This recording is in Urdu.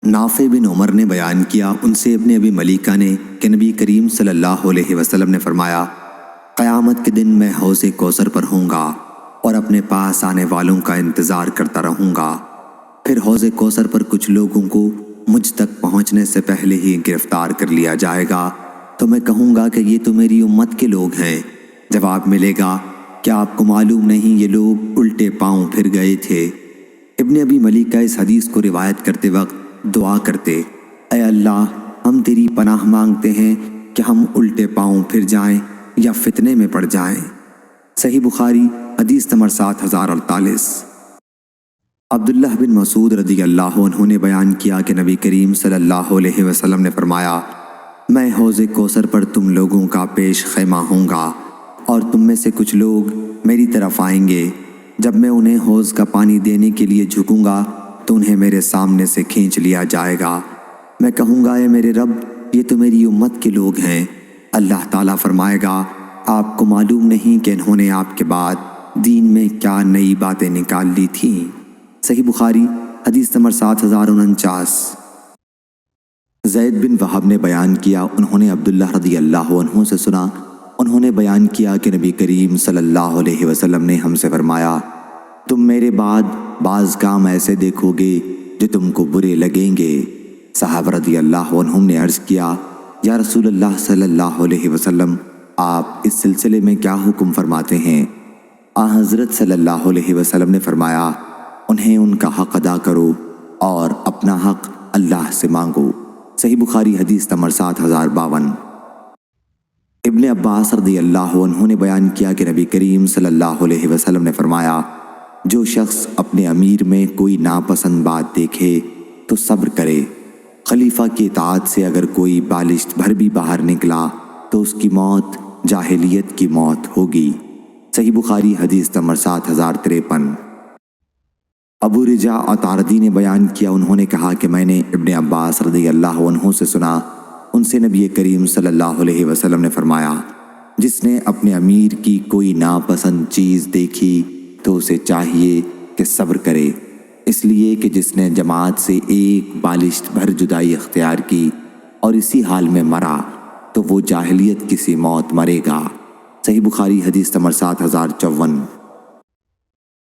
نافع بن عمر نے بیان کیا، ان سے ابن ابی ملیکہ نے کہ نبی کریم صلی اللہ علیہ وسلم نے فرمایا، قیامت کے دن میں حوض کوثر پر ہوں گا اور اپنے پاس آنے والوں کا انتظار کرتا رہوں گا۔ پھر حوض کوثر پر کچھ لوگوں کو مجھ تک پہنچنے سے پہلے ہی گرفتار کر لیا جائے گا، تو میں کہوں گا کہ یہ تو میری امت کے لوگ ہیں۔ جواب ملے گا، کیا آپ کو معلوم نہیں یہ لوگ الٹے پاؤں پھر گئے تھے؟ ابن ابی ملیکہ اس حدیث کو روایت کرتے وقت دعا کرتے، اے اللہ، ہم تیری پناہ مانگتے ہیں کہ ہم الٹے پاؤں پھر جائیں یا فتنے میں پڑ جائیں۔ صحیح بخاری حدیث نمبر 7048۔ عبداللہ بن مسعود رضی اللہ عنہ نے بیان کیا کہ نبی کریم صلی اللہ علیہ وسلم نے فرمایا، میں حوض کوثر پر تم لوگوں کا پیش خیمہ ہوں گا اور تم میں سے کچھ لوگ میری طرف آئیں گے۔ جب میں انہیں حوض کا پانی دینے کے لیے جھکوں گا تو انہیں میرے سامنے سے کھینچ لیا جائے گا۔ میں کہوں گا، اے میرے رب، یہ تو میری امت کے لوگ ہیں۔ اللہ تعالیٰ فرمائے گا، آپ کو معلوم نہیں کہ انہوں نے آپ کے بعد دین میں کیا نئی باتیں نکال لی تھیں۔ صحیح بخاری حدیث نمبر 7049۔ زید بن وہب نے بیان کیا، انہوں نے عبداللہ رضی اللہ عنہ سے سنا، انہوں نے بیان کیا کہ نبی کریم صلی اللہ علیہ وسلم نے ہم سے فرمایا، تم میرے بعد بعض کام ایسے دیکھو گے جو تم کو برے لگیں گے۔ صحابہ رضی اللہ عنہم نے عرض کیا، یا رسول اللہ صلی اللہ علیہ وسلم، آپ اس سلسلے میں کیا حکم فرماتے ہیں؟ حضرت صلی اللہ علیہ وسلم نے فرمایا، انہیں ان کا حق ادا کرو اور اپنا حق اللہ سے مانگو۔ صحیح بخاری حدیث نمبر 7052۔ ابن عباس رضی اللہ عنہ نے بیان کیا کہ نبی کریم صلی اللہ علیہ وسلم نے فرمایا، جو شخص اپنے امیر میں کوئی ناپسند بات دیکھے تو صبر کرے۔ خلیفہ کی اطاعت سے اگر کوئی بالشت بھر بھی باہر نکلا تو اس کی موت جاہلیت کی موت ہوگی۔ صحیح بخاری حدیث نمبر 7053۔ ابو رجاء عطاردی نے بیان کیا، انہوں نے کہا کہ میں نے ابن عباس رضی اللہ عنہ سے سنا، ان سے نبی کریم صلی اللہ علیہ وسلم نے فرمایا، جس نے اپنے امیر کی کوئی ناپسند چیز دیکھی تو اسے چاہیے کہ صبر کرے، اس لیے کہ جس نے جماعت سے ایک بالشت بھر جدائی اختیار کی اور اسی حال میں مرا تو وہ جاہلیت کی سی موت مرے گا۔ صحیح بخاری حدیث نمبر 7054۔